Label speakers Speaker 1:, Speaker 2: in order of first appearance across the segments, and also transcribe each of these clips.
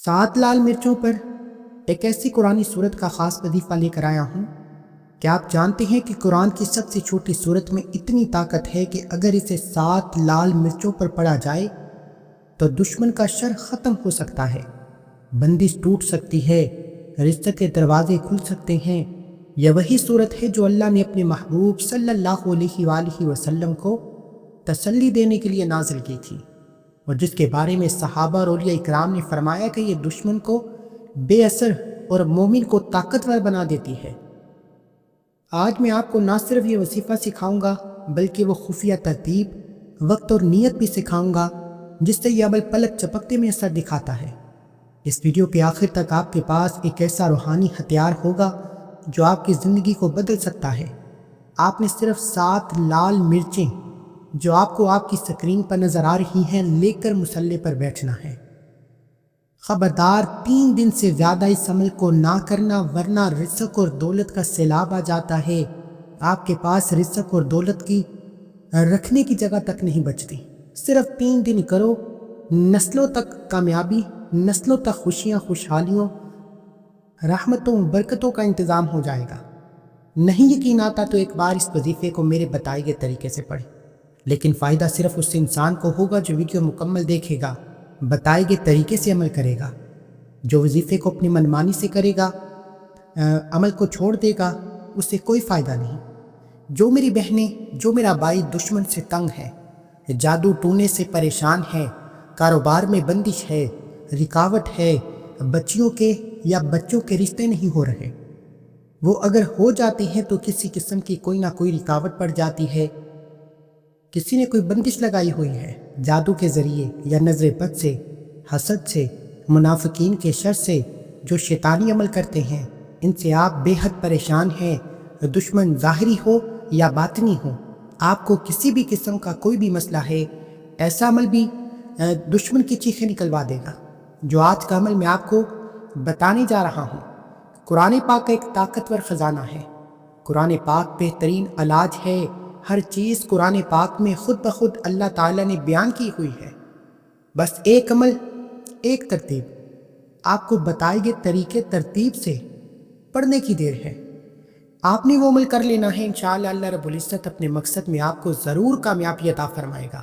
Speaker 1: 7 لال مرچوں پر ایک ایسی قرآنی صورت کا خاص وظیفہ لے کر آیا ہوں۔ کیا آپ جانتے ہیں کہ قرآن کی سب سے چھوٹی صورت میں اتنی طاقت ہے کہ اگر اسے 7 لال مرچوں پر پڑھا جائے تو دشمن کا شر ختم ہو سکتا ہے، بندش ٹوٹ سکتی ہے، رزق کے دروازے کھل سکتے ہیں۔ یہ وہی صورت ہے جو اللہ نے اپنے محبوب صلی اللہ علیہ وآلہ وسلم کو تسلی دینے کے لیے نازل کی تھی، اور جس کے بارے میں صحابہ اور اولیاء اکرام نے فرمایا کہ یہ دشمن کو بے اثر اور مومن کو طاقتور بنا دیتی ہے۔ آج میں آپ کو نہ صرف یہ وظیفہ سکھاؤں گا بلکہ وہ خفیہ ترتیب، وقت اور نیت بھی سکھاؤں گا جس سے یہ عمل پلک جھپکتے میں اثر دکھاتا ہے۔ اس ویڈیو کے آخر تک آپ کے پاس ایک ایسا روحانی ہتھیار ہوگا جو آپ کی زندگی کو بدل سکتا ہے۔ آپ نے صرف 7 لال مرچیں جو آپ کو آپ کی سکرین پر نظر آ رہی ہیں لے کر مصلی پر بیٹھنا ہے۔ خبردار 3 دن سے زیادہ اس عمل کو نہ کرنا، ورنہ رزق اور دولت کا سیلاب آ جاتا ہے۔ آپ کے پاس رزق اور دولت کی رکھنے کی جگہ تک نہیں بچتی۔ صرف 3 دن کرو، نسلوں تک کامیابی، نسلوں تک خوشیاں، خوشحالیوں، رحمتوں، برکتوں کا انتظام ہو جائے گا۔ نہیں یقین آتا تو ایک بار اس وظیفے کو میرے بتائے گئے طریقے سے پڑھیں، لیکن فائدہ صرف اس انسان کو ہوگا جو ویڈیو مکمل دیکھے گا، بتائے گئے طریقے سے عمل کرے گا۔ جو وظیفے کو اپنی منمانی سے کرے گا، عمل کو چھوڑ دے گا، اسے کوئی فائدہ نہیں۔ جو میری بہنیں، جو میرا بھائی دشمن سے تنگ ہے، جادو ٹونے سے پریشان ہے، کاروبار میں بندش ہے، رکاوٹ ہے، بچیوں کے یا بچوں کے رشتے نہیں ہو رہے، وہ اگر ہو جاتے ہیں تو کسی قسم کی کوئی نہ کوئی رکاوٹ پڑ جاتی ہے، کسی نے کوئی بندش لگائی ہوئی ہے جادو کے ذریعے یا نظر بد سے، حسد سے، منافقین کے شر سے، جو شیطانی عمل کرتے ہیں، ان سے آپ بے حد پریشان ہیں۔ دشمن ظاہری ہو یا باطنی ہو، آپ کو کسی بھی قسم کا کوئی بھی مسئلہ ہے، ایسا عمل بھی دشمن کی چیخیں نکلوا دے گا۔ جو آج کا عمل میں آپ کو بتانے جا رہا ہوں، قرآن پاک کا ایک طاقتور خزانہ ہے۔ قرآن پاک بہترین علاج ہے۔ ہر چیز قرآن پاک میں خود بخود اللہ تعالیٰ نے بیان کی ہوئی ہے۔ بس ایک عمل، ایک ترتیب، آپ کو بتائے گئے طریقے ترتیب سے پڑھنے کی دیر ہے۔ آپ نے وہ عمل کر لینا ہے، انشاءاللہ اللہ رب العزت اپنے مقصد میں آپ کو ضرور کامیابی عطا فرمائے گا۔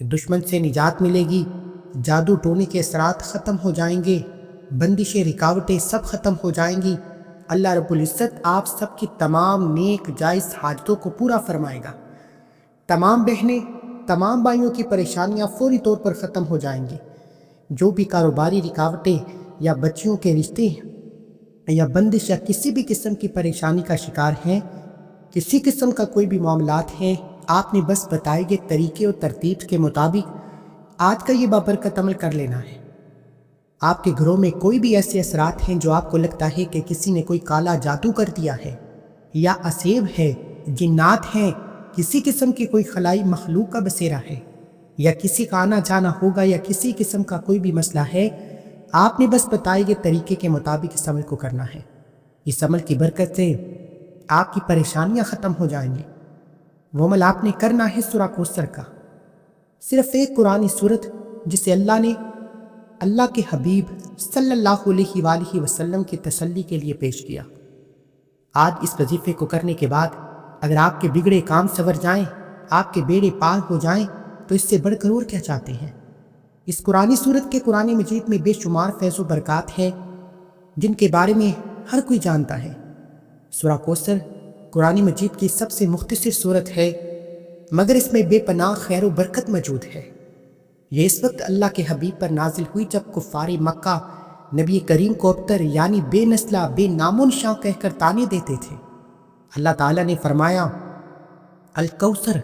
Speaker 1: دشمن سے نجات ملے گی، جادو ٹونے کے اثرات ختم ہو جائیں گے، بندشیں، رکاوٹیں سب ختم ہو جائیں گی۔ اللہ رب العزت آپ سب کی تمام نیک جائز حاجتوں کو پورا فرمائے گا۔ تمام بہنیں، تمام بھائیوں کی پریشانیاں فوری طور پر ختم ہو جائیں گی۔ جو بھی کاروباری رکاوٹیں یا بچیوں کے رشتے یا بندش یا کسی بھی قسم کی پریشانی کا شکار ہیں، کسی قسم کا کوئی بھی معاملات ہیں، آپ نے بس بتائے گئے طریقے اور ترتیب کے مطابق آج کا یہ بابرکت عمل کر لینا ہے۔ آپ کے گھروں میں کوئی بھی ایسے اثرات ہیں جو آپ کو لگتا ہے کہ کسی نے کوئی کالا جادو کر دیا ہے، یا اسیب ہے، جنات ہیں، کسی قسم کی کوئی خلائی مخلوق کا بسیرا ہے، یا کسی کا آنا جانا ہوگا، یا کسی قسم کا کوئی بھی مسئلہ ہے، آپ نے بس بتائے گئے طریقے کے مطابق اس عمل کو کرنا ہے۔ اس عمل کی برکت سے آپ کی پریشانیاں ختم ہو جائیں گی۔ وہ عمل آپ نے کرنا ہے سورہ کوثر کا، صرف ایک قرآنی صورت جسے اللہ نے اللہ کے حبیب صلی اللہ علیہ وآلہ وسلم کی تسلی کے لیے پیش کیا۔ آج اس وظیفے کو کرنے کے بعد اگر آپ کے بگڑے کام سنور جائیں، آپ کے بیڑے پار ہو جائیں، تو اس سے بڑھ کر اور کیا چاہتے ہیں۔ اس قرآنی صورت کے قرآن مجید میں بے شمار فیض و برکات ہیں جن کے بارے میں ہر کوئی جانتا ہے۔ سورہ کوثر قرآن مجید کی سب سے مختصر صورت ہے، مگر اس میں بے پناہ خیر و برکت موجود ہے۔ یہ اس وقت اللہ کے حبیب پر نازل ہوئی جب کفار مکہ نبی کریم کو ابتر یعنی بے نسلہ، بے نام و نشاں کہہ کر طعنے دیتے تھے۔ اللہ تعالیٰ نے فرمایا، الکوثر،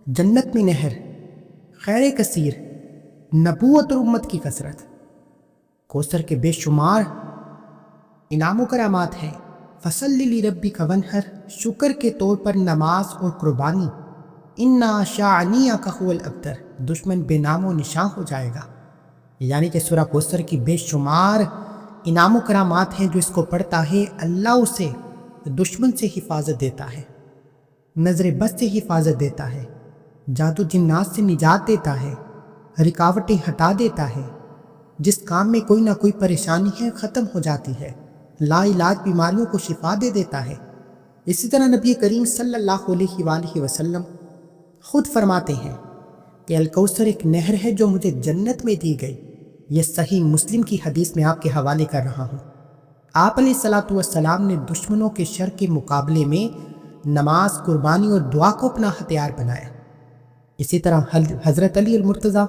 Speaker 1: جنت میں نہر، خیر کثیر، نبوت اور امت کی کثرت۔ کوثر کے بے شمار انعام و کرامات ہیں۔ فصلی لربک وانحر، شکر کے طور پر نماز اور قربانی۔ انا شانئک ھو الابتر، دشمن بے نام و نشاں ہو جائے گا۔ یعنی کہ سورہ کوثر کی بے شمار انعام و کرامات ہیں، جو اس کو پڑھتا ہے اللہ اسے دشمن سے حفاظت دیتا ہے، نظر بد سے حفاظت دیتا ہے، جادو جنات سے نجات دیتا ہے، رکاوٹیں ہٹا دیتا ہے، جس کام میں کوئی نہ کوئی پریشانی ہے ختم ہو جاتی ہے، لا علاج بیماریوں کو شفا دے دیتا ہے۔ اسی طرح نبی کریم صلی اللہ علیہ وآلہ وسلم خود فرماتے ہیں کہ الکوثر ایک نہر ہے جو مجھے جنت میں دی گئی۔ یہ صحیح مسلم کی حدیث میں آپ کے حوالے کر رہا ہوں۔ آپ علیہ الصلوۃ والسلام نے دشمنوں کے شر کے مقابلے میں نماز، قربانی اور دعا کو اپنا ہتھیار بنایا۔ اسی طرح حضرت علی المرتضیٰ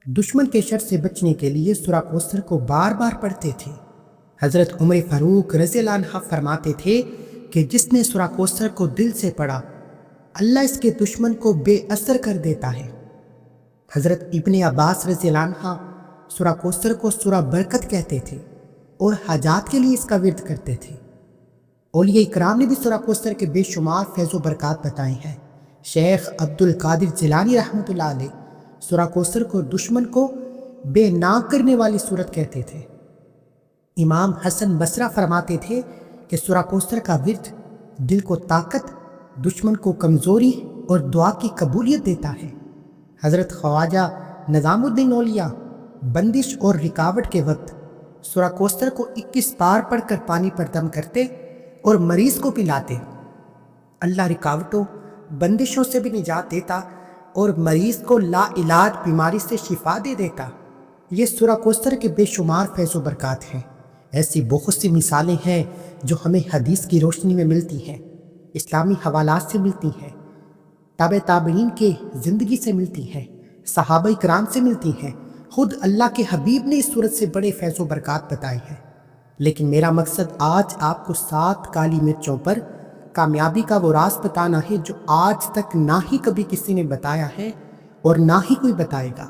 Speaker 1: دشمن کے شر سے بچنے کے لیے سورہ کوثر کو بار بار پڑھتے تھے۔ حضرت عمر فاروق رضی اللہ عنہ فرماتے تھے کہ جس نے سورہ کوثر کو دل سے پڑھا، اللہ اس کے دشمن کو بے اثر کر دیتا ہے۔ حضرت ابن عباس رضی اللہ عنہ سورہ کوثر کو سورہ برکت کہتے تھے اور حاجات کے لیے اس کا ورد کرتے تھے۔ اولیاء اکرام نے بھی سورہ کوثر کے بے شمار فیض و برکات بتائے ہیں۔ شیخ عبد القادر جیلانی رحمۃ اللہ علیہ سورہ کوثر کو دشمن کو بے ناک کرنے والی سورت کہتے تھے۔ امام حسن بصرہ فرماتے تھے کہ سورہ کوثر کا ورد دل کو طاقت، دشمن کو کمزوری اور دعا کی قبولیت دیتا ہے۔ حضرت خواجہ نظام الدین اولیاء بندش اور رکاوٹ کے وقت سورہ کوثر کو 21 بار پڑھ کر پانی پر دم کرتے اور مریض کو پلاتے۔ اللہ رکاوٹوں، بندشوں سے بھی نجات دیتا اور مریض کو لا علاج بیماری سے شفا دے دیتا۔ یہ سورہ کوثر کے بے شمار فیض و برکات ہیں۔ ایسی بہت سی مثالیں ہیں جو ہمیں حدیث کی روشنی میں ملتی ہیں، اسلامی حوالات سے ملتی ہیں، تابع تابعین کے زندگی سے ملتی ہیں، صحابہ کرام سے ملتی ہیں۔ خود اللہ کے حبیب نے اس صورت سے بڑے فیض و برکات بتائے ہیں۔ لیکن میرا مقصد آج آپ کو 7 کالی مرچوں پر کامیابی کا وہ راز بتانا ہے جو آج تک نہ ہی کبھی کسی نے بتایا ہے اور نہ ہی کوئی بتائے گا۔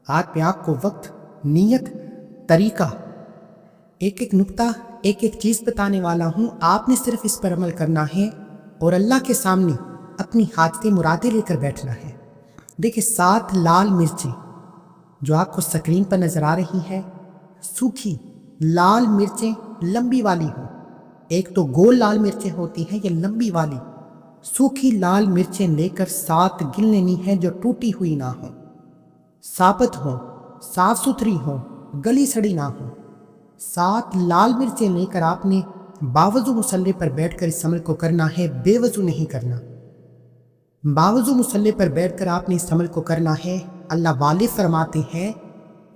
Speaker 1: آج میں آپ کو وقت، نیت، طریقہ، ایک نقطہ، ایک چیز بتانے والا ہوں۔ آپ نے صرف اس پر عمل کرنا ہے اور اللہ کے سامنے اپنی حاجتیں مرادیں لے کر بیٹھنا ہے۔ دیکھیں 7 لال مرچیں جو آپ کو سکرین پر نظر آ رہی ہیں، سوکھی لال مرچیں لمبی والی ہوں۔ ایک تو گول لال مرچیں ہوتی ہیں، یہ لمبی والی سوکھی لال مرچیں لے کر 7 گن لینی ہیں جو ٹوٹی ہوئی نہ ہوں، ثابت ہوں، صاف ستھری ہوں، گلی سڑی نہ ہوں۔ 7 لال مرچیں لے کر آپ نے باوضو مصلی پر بیٹھ کر اس عمل کو کرنا ہے، بے وضو نہیں کرنا۔ باوضو مصلی پر بیٹھ کر آپ نے اس عمل کو کرنا ہے۔ اللہ والے فرماتے ہیں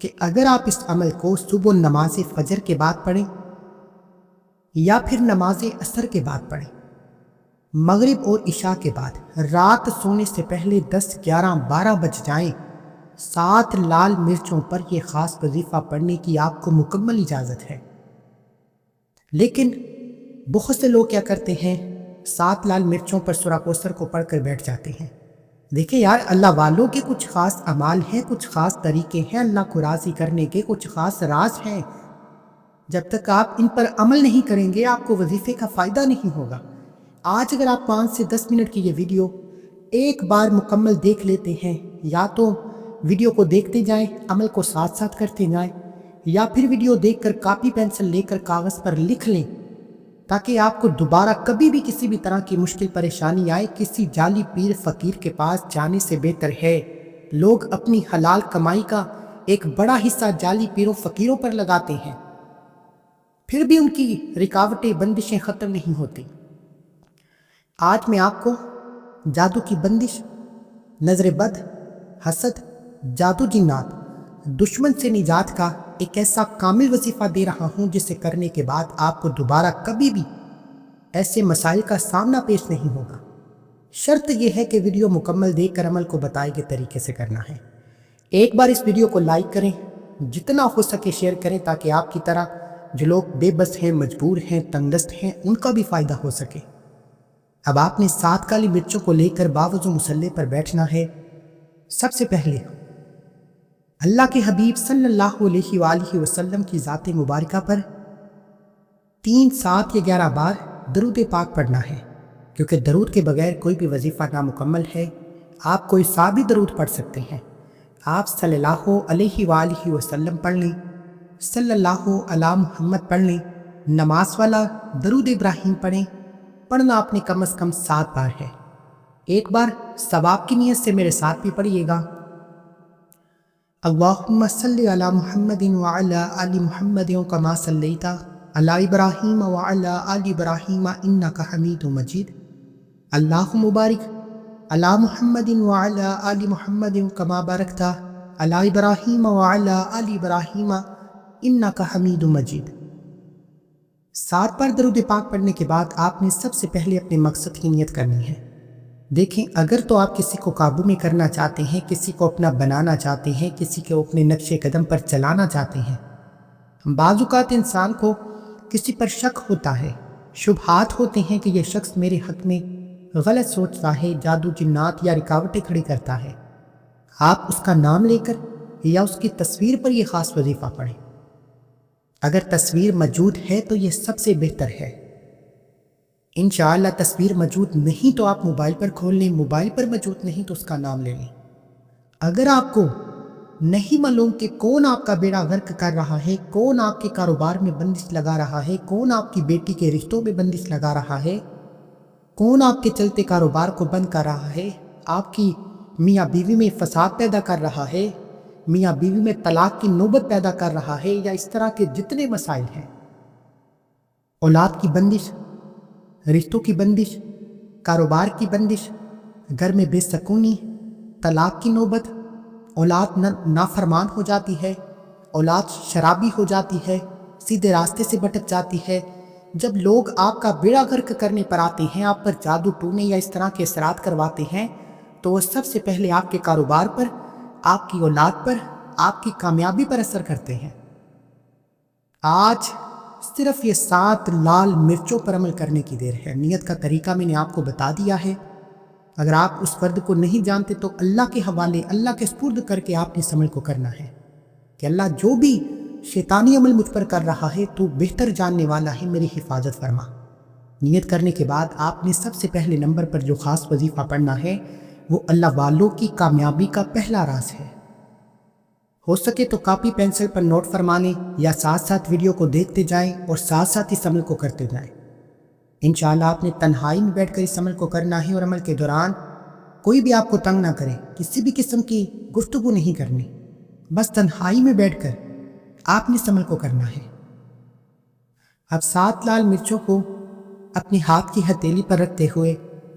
Speaker 1: کہ اگر آپ اس عمل کو صبح نماز فجر کے بعد پڑھیں یا پھر نماز عصر کے بعد پڑھیں، مغرب اور عشاء کے بعد، رات سونے سے پہلے 10، 11، 12 بج جائیں، 7 لال مرچوں پر یہ خاص وظیفہ پڑھنے کی آپ کو مکمل اجازت ہے۔ لیکن بہت سے لوگ کیا کرتے ہیں، 7 لال مرچوں پر سورہ کوثر کو پڑھ کر بیٹھ جاتے ہیں۔ دیکھیں یار، اللہ والوں کے کچھ خاص اعمال ہیں، کچھ خاص طریقے ہیں اللہ کو راضی کرنے کے، کچھ خاص راز ہیں۔ جب تک آپ ان پر عمل نہیں کریں گے آپ کو وظیفے کا فائدہ نہیں ہوگا۔ آج اگر آپ 5 سے 10 منٹ کی یہ ویڈیو ایک بار مکمل دیکھ لیتے ہیں، یا تو ویڈیو کو دیکھتے جائیں، عمل کو ساتھ ساتھ کرتے جائیں، یا پھر ویڈیو دیکھ کر کاپی پینسل لے کر کاغذ پر لکھ لیں، تاکہ آپ کو دوبارہ کبھی بھی کسی بھی طرح کی مشکل پریشانی آئے، کسی جعلی پیر فقیر کے پاس جانے سے بہتر ہے لوگ اپنی حلال کمائی کا ایک بڑا حصہ جعلی پیروں فقیروں پر لگاتے ہیں، پھر بھی ان کی رکاوٹیں، بندشیں ختم نہیں ہوتی۔ آج میں آپ کو جادو کی بندش، نظر بد، حسد، جادو جنات، دشمن سے نجات کا ایک ایسا کامل وظیفہ دے رہا ہوں جسے کرنے کے بعد آپ کو دوبارہ کبھی بھی ایسے مسائل کا سامنا پیش نہیں ہوگا۔ شرط یہ ہے کہ ویڈیو مکمل دیکھ کر عمل کو بتائے گئے طریقے سے کرنا ہے۔ ایک بار اس ویڈیو کو لائک کریں، جتنا ہو سکے شیئر کریں، تاکہ آپ کی طرح جو لوگ بے بس ہیں، مجبور ہیں، تنگ دست ہیں، ان کا بھی فائدہ ہو سکے۔ اب آپ نے 7 کالی مرچوں کو لے کر باوضو مصلی پر بیٹھنا ہے۔ سب سے پہلے اللہ کے حبیب صلی اللہ علیہ وآلہ وسلم کی ذات مبارکہ پر 3، 7 یا 11 بار درود پاک پڑھنا ہے، کیونکہ درود کے بغیر کوئی بھی وظیفہ نامکمل ہے۔ آپ کوئی سا بھی درود پڑھ سکتے ہیں۔ آپ صلی اللہ علیہ وآلہ وسلم پڑھ لیں، صلی اللہ علی محمد پڑھ لیں، نماز والا درود ابراہیم پڑھیں۔ پڑھنا آپ نے کم از کم 7 بار ہے۔ ایک بار ثواب کی نیت سے میرے ساتھ بھی پڑھیے گا۔ اللہم صلی علی محمد وعلی آل محمد کما صلیت علی ابراہیم وعلی آل ابراہیم انک حمید مجید۔ اللہم بارک علی محمد وعلی آل محمد کما بارکت علی ابراہیم وعلی آل ابراہیم انک حمید مجید۔ 7 بار درود پاک پڑھنے کے بعد آپ نے سب سے پہلے اپنے مقصد کی نیت کرنی ہے۔ دیکھیں، اگر تو آپ کسی کو قابو میں کرنا چاہتے ہیں، کسی کو اپنا بنانا چاہتے ہیں، کسی کو اپنے نقش قدم پر چلانا چاہتے ہیں، بعض اوقات انسان کو کسی پر شک ہوتا ہے، شبہات ہوتے ہیں کہ یہ شخص میرے حق میں غلط سوچتا ہے، جادو جنات یا رکاوٹیں کھڑی کرتا ہے۔ آپ اس کا نام لے کر یا اس کی تصویر پر یہ خاص وظیفہ پڑھیں۔ اگر تصویر موجود ہے تو یہ سب سے بہتر ہے۔ انشاءاللہ تصویر موجود نہیں تو آپ موبائل پر کھول لیں، موبائل پر موجود نہیں تو اس کا نام لے لیں۔ اگر آپ کو نہیں معلوم کہ کون آپ کا بیڑا غرق کر رہا ہے، کون آپ کے کاروبار میں بندش لگا رہا ہے، کون آپ کی بیٹی کے رشتوں میں بندش لگا رہا ہے، کون آپ کے چلتے کاروبار کو بند کر رہا ہے، آپ کی میاں بیوی میں فساد پیدا کر رہا ہے، میاں بیوی میں طلاق کی نوبت پیدا کر رہا ہے، یا اس طرح کے جتنے مسائل ہیں، اولاد کی بندش، رشتوں کی بندش، کاروبار کی بندش، گھر میں بے سکونی، طلاق کی نوبت، اولاد نافرمان ہو جاتی ہے، اولاد شرابی ہو جاتی ہے، سیدھے راستے سے بھٹک جاتی ہے، جب لوگ آپ کا بیڑا غرق کرنے پر آتے ہیں، آپ پر جادو ٹونے یا اس طرح کے اثرات کرواتے ہیں، تو وہ سب سے پہلے آپ کے کاروبار پر، آپ کی اولاد پر، آپ کی کامیابی پر اثر کرتے ہیں۔ آج صرف یہ 7 لال مرچوں پر عمل کرنے کی دیر ہے۔ نیت کا طریقہ میں نے آپ کو بتا دیا ہے۔ اگر آپ اس فرد کو نہیں جانتے تو اللہ کے حوالے، اللہ کے سپرد کر کے آپ نے اس عمل کو کرنا ہے کہ اللہ جو بھی شیطانی عمل مجھ پر کر رہا ہے تو بہتر جاننے والا ہے، میری حفاظت فرما۔ نیت کرنے کے بعد آپ نے سب سے پہلے نمبر پر جو خاص وظیفہ پڑھنا ہے وہ اللہ والوں کی کامیابی کا پہلا راز ہے۔ ہو سکے تو کاپی پینسل پر نوٹ فرما لیں یا ساتھ ساتھ ویڈیو کو دیکھتے جائیں اور ساتھ ساتھ اس عمل کو کرتے جائیں۔ انشاءاللہ آپ نے تنہائی میں بیٹھ کر اس عمل کو کرنا ہے، اور عمل کے دوران کوئی بھی آپ کو تنگ نہ کرے، کسی بھی قسم کی گفتگو نہیں کرنی، بس تنہائی میں بیٹھ کر آپ نے اس عمل کو کرنا ہے۔ اب 7 لال مرچوں کو اپنے ہاتھ کی ہتھیلی پر رکھتے ہوئے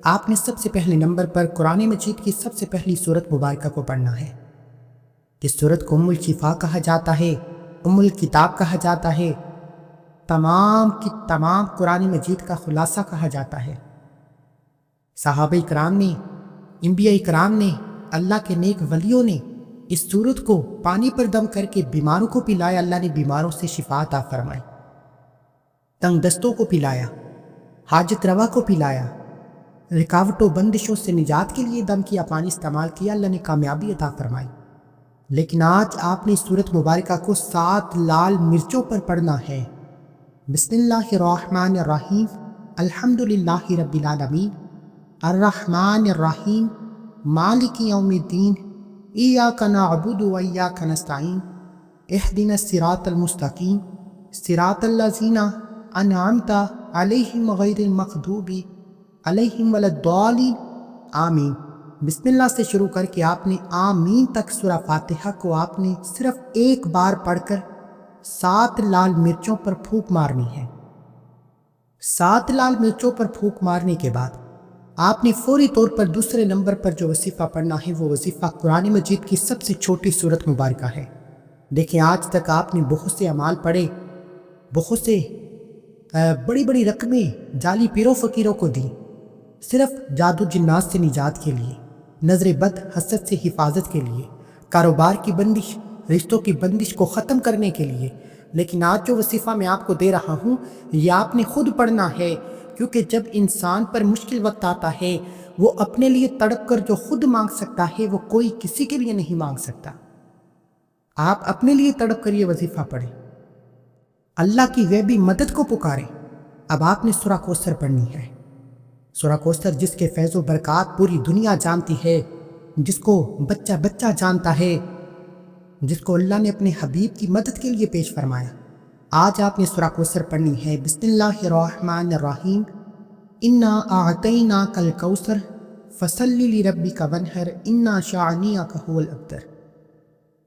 Speaker 1: آپ نے سب سے پہلے نمبر پر قرآن مجید کی سب سے پہلی سورت مبارکہ کو پڑھنا ہے۔ اس سورت کو ام الشفا کہا جاتا ہے، ام الکتاب کہا جاتا ہے، تمام کی تمام قرآن مجید کا خلاصہ کہا جاتا ہے۔ صحابہ کرام نے، انبیاء کرام نے، اللہ کے نیک ولیوں نے اس سورت کو پانی پر دم کر کے بیماروں کو پلایا، اللہ نے بیماروں سے شفا عطا فرمائی، تنگ دستوں کو پلایا، حاجت روا کو پلایا، رکاوٹوں بندشوں سے نجات کے لیے دم کیا، پانی استعمال کیا، اللہ نے کامیابی عطا فرمائی۔ لیکن آج آپ نے سورت مبارکہ کو 7 لال مرچوں پر پڑھنا ہے۔ بسم اللہ الرحمن الرحیم، الحمدللہ رب العالمین، الرحمن الرحیم، مالک یوم الدین، ایاک نعبد و ایاک نستعین، اہدنا الصراط المستقیم، صراط الذین انعمت علیہم غیر المغضوب علیہم ولا الضالین، آمین۔ بسم اللہ سے شروع کر کے آپ نے آمین تک سورہ فاتحہ کو آپ نے صرف ایک بار پڑھ کر 7 لال مرچوں پر پھونک مارنی ہے۔ 7 لال مرچوں پر پھونک مارنے کے بعد آپ نے فوری طور پر دوسرے نمبر پر جو وظیفہ پڑھنا ہے وہ وظیفہ قرآن مجید کی سب سے چھوٹی سورت مبارکہ ہے۔ دیکھیں، آج تک آپ نے بہت سے اعمال پڑھے، بہت سے بڑی بڑی رقمیں جعلی پیروں فقیروں کو دی، صرف جادو جنات سے نجات کے لیے، نظر بد حسد سے حفاظت کے لیے، کاروبار کی بندش، رشتوں کی بندش کو ختم کرنے کے لیے۔ لیکن آج جو وظیفہ میں آپ کو دے رہا ہوں یہ آپ نے خود پڑھنا ہے، کیونکہ جب انسان پر مشکل وقت آتا ہے وہ اپنے لیے تڑپ کر جو خود مانگ سکتا ہے وہ کوئی کسی کے لیے نہیں مانگ سکتا۔ آپ اپنے لیے تڑپ کر یہ وظیفہ پڑھیں، اللہ کی غیبی مدد کو پکاریں۔ اب آپ نے سورہ کوثر پڑھنی ہے۔ سورہ کوثر جس کے فیض و برکات پوری دنیا جانتی ہے، جس کو بچہ بچہ جانتا ہے، جس کو اللہ نے اپنے حبیب کی مدد کے لیے پیش فرمایا، آج آپ نے سورہ کوثر پڑھنی ہے۔ بسم اللہ الرحمن الرحیم، انا اعطیناک الکوثر فصلی لربک وانحر انا شانئک ھو الابتر۔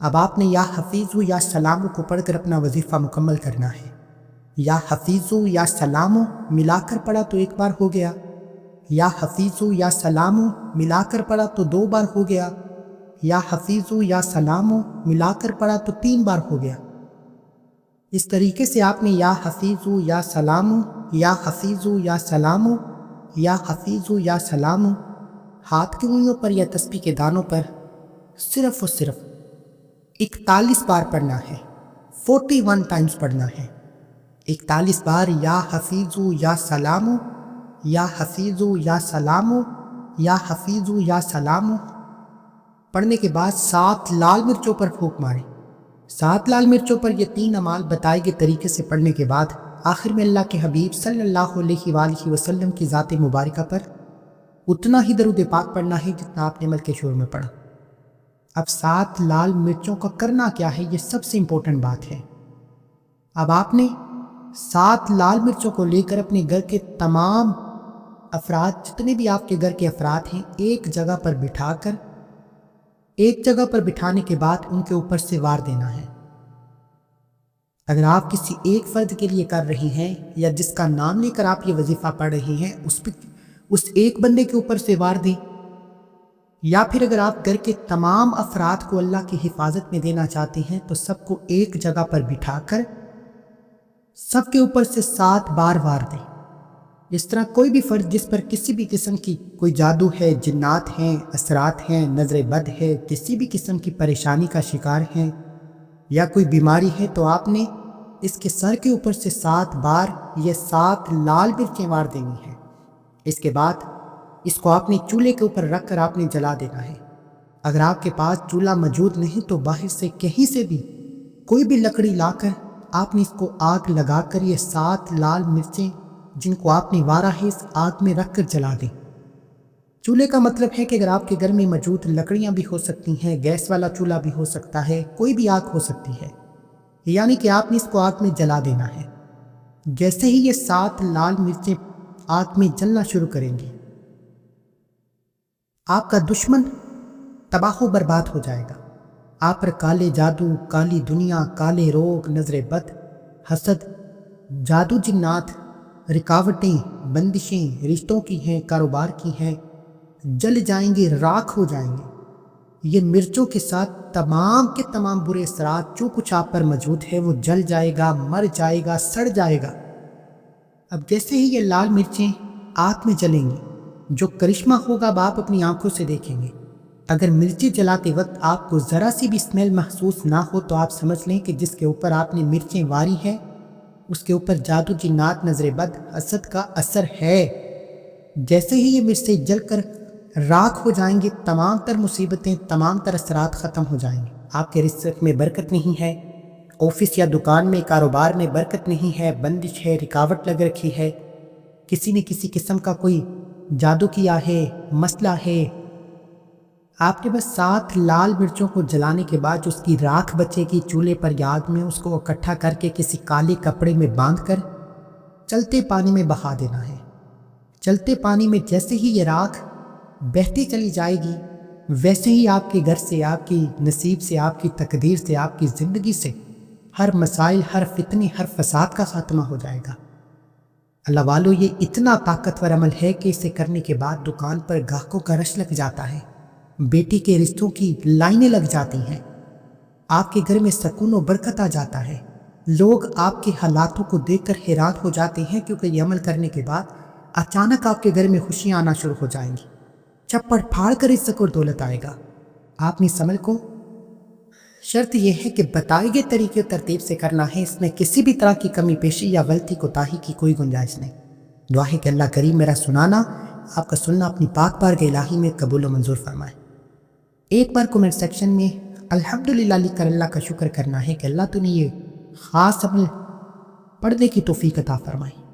Speaker 1: اب آپ نے یا حفیظو یا سلامو کو پڑھ کر اپنا وظیفہ مکمل کرنا ہے۔ یا حفیظو یا سلامو ملا کر پڑھا تو ایک بار ہو گیا، یا حفیظو یا سلامو ملا کر پڑھا تو 2 بار ہو گیا، یا حفیظو یا سلامو ملا کر پڑھا تو 3 بار ہو گیا۔ اس طریقے سے آپ نے یا حفیظو یا سلامو، یا حفیظو یا سلامو، یا حفیظو یا سلامو ہاتھ کی انگلیوں پر یا تسبیح کے دانوں پر صرف اور صرف 41 بار پڑھنا ہے، 41 ٹائمز پڑھنا ہے۔ 41 بار یا حفیظو یا سلامو، یا حفیظو یا سلامو، یا حفیظو یا سلامو پڑھنے کے بعد 7 لال مرچوں پر پھونک ماریں۔ 7 لال مرچوں پر یہ 3 اعمال بتائے گئے طریقے سے پڑھنے کے بعد آخر میں اللہ کے حبیب صلی اللہ علیہ وآلہ وسلم کی ذات مبارکہ پر اتنا ہی درود پاک پڑھنا ہے جتنا آپ نے ملک شور میں پڑھا۔ اب 7 لال مرچوں کا کرنا کیا ہے، یہ سب سے امپورٹنٹ بات ہے۔ اب آپ نے 7 لال مرچوں کو لے کر اپنے گھر کے تمام افراد، جتنے بھی آپ کے گھر کے افراد ہیں، ایک جگہ پر بٹھا کر، ایک جگہ پر بٹھانے کے بعد ان کے اوپر سے وار دینا ہے۔ اگر آپ کسی ایک فرد کے لیے کر رہی ہیں یا جس کا نام لے کر آپ یہ وظیفہ پڑھ رہی ہیں، اس ایک بندے کے اوپر سے وار دیں، یا پھر اگر آپ گھر کے تمام افراد کو اللہ کی حفاظت میں دینا چاہتے ہیں تو سب کو ایک جگہ پر بٹھا کر سب کے اوپر سے 7 بار وار دیں۔ اس طرح کوئی بھی فرد جس پر کسی بھی قسم کی کوئی جادو ہے، جنات ہیں، اثرات ہیں، نظر بد ہے، کسی بھی قسم کی پریشانی کا شکار ہے یا کوئی بیماری ہے، تو آپ نے اس کے سر کے اوپر سے 7 بار یہ 7 لال مرچیں وار دینی ہیں۔ اس کے بعد اس کو آپ نے چولہے کے اوپر رکھ کر آپ نے جلا دینا ہے۔ اگر آپ کے پاس چولہا موجود نہیں تو باہر سے کہیں سے بھی کوئی بھی لکڑی لا کر آپ نے اس کو آگ لگا کر یہ 7 لال مرچیں جن کو آپ نے وارا ہے اس آگ میں رکھ کر جلا دیں۔ چولہے کا مطلب ہے کہ اگر آپ کے گھر میں موجود لکڑیاں بھی ہو سکتی ہیں، گیس والا چولہا بھی ہو سکتا ہے، کوئی بھی آگ ہو سکتی ہے، یعنی کہ آپ نے اس کو آگ میں جلا دینا ہے۔ جیسے ہی یہ 7 لال مرچیں آگ میں جلنا شروع کریں گی، آپ کا دشمن تباہ و برباد ہو جائے گا۔ آپ پر کالے جادو، کالی دنیا، کالے روگ، نظر بد، حسد، جادو، جنات، رکاوٹیں، بندشیں رشتوں کی ہیں، کاروبار کی ہیں، جل جائیں گے، راکھ ہو جائیں گے۔ یہ مرچوں کے ساتھ تمام کے تمام برے اثرات جو کچھ آپ پر موجود ہے وہ جل جائے گا، مر جائے گا، سڑ جائے گا۔ اب جیسے ہی یہ لال مرچیں آگ میں جلیں گی، جو کرشمہ ہوگا اب آپ اپنی آنکھوں سے دیکھیں گے۔ اگر مرچی جلاتے وقت آپ کو ذرا سی بھی اسمیل محسوس نہ ہو تو آپ سمجھ لیں کہ جس کے اوپر آپ نے مرچیں واری ہیں اس کے اوپر جادو، جنات، نظر بد، حسد کا اثر ہے۔ جیسے ہی یہ مرچیں جل کر راکھ ہو جائیں گے، تمام تر مصیبتیں، تمام تر اثرات ختم ہو جائیں گے۔ آپ کے رزق میں برکت نہیں ہے، آفس یا دکان میں، کاروبار میں برکت نہیں ہے، بندش ہے، رکاوٹ لگ رکھی ہے، کسی نے کسی قسم کا کوئی جادو کیا ہے، مسئلہ ہے۔ آپ نے بس 7 لال مرچوں کو جلانے کے بعد اس کی راکھ بچے گی چولہے پر یا آگ میں، اس کو اکٹھا کر کے کسی کالے کپڑے میں باندھ کر چلتے پانی میں بہا دینا ہے۔ چلتے پانی میں جیسے ہی یہ راکھ بہتی چلی جائے گی، ویسے ہی آپ کے گھر سے، آپ کی نصیب سے، آپ کی تقدیر سے، آپ کی زندگی سے ہر مسائل، ہر فتنے، ہر فساد کا خاتمہ ہو جائے گا۔ اللہ والو، یہ اتنا طاقتور عمل ہے کہ اسے کرنے کے بعد دکان پر گاہکوں کا رش لگ جاتا ہے، بیٹی کے رشتوں کی لائنیں لگ جاتی ہیں، آپ کے گھر میں سکون و برکت آ جاتا ہے۔ لوگ آپ کے حالاتوں کو دیکھ کر حیران ہو جاتے ہیں، کیونکہ یہ عمل کرنے کے بعد اچانک آپ کے گھر میں خوشیاں آنا شروع ہو جائیں گی، چپڑ پھاڑ کر رزق اور دولت آئے گا۔ آپ نے اس عمل کو، شرط یہ ہے کہ بتائے گئے طریقے و ترتیب سے کرنا ہے، اس میں کسی بھی طرح کی کمی پیشی یا غلطی کوتاہی کی کوئی گنجائش نہیں۔ دعا ہے کہ اللہ کریم میرا سنانا، آپ کا سننا اپنی پاک بارگاہ الہی میں قبول و منظور فرمائے۔ ایک بار کمنٹ سیکشن میں الحمدللہ لکھ کر اللہ کا شکر کرنا ہے کہ اللہ تو نے یہ خاص عمل پڑھنے کی توفیق عطا فرمائے۔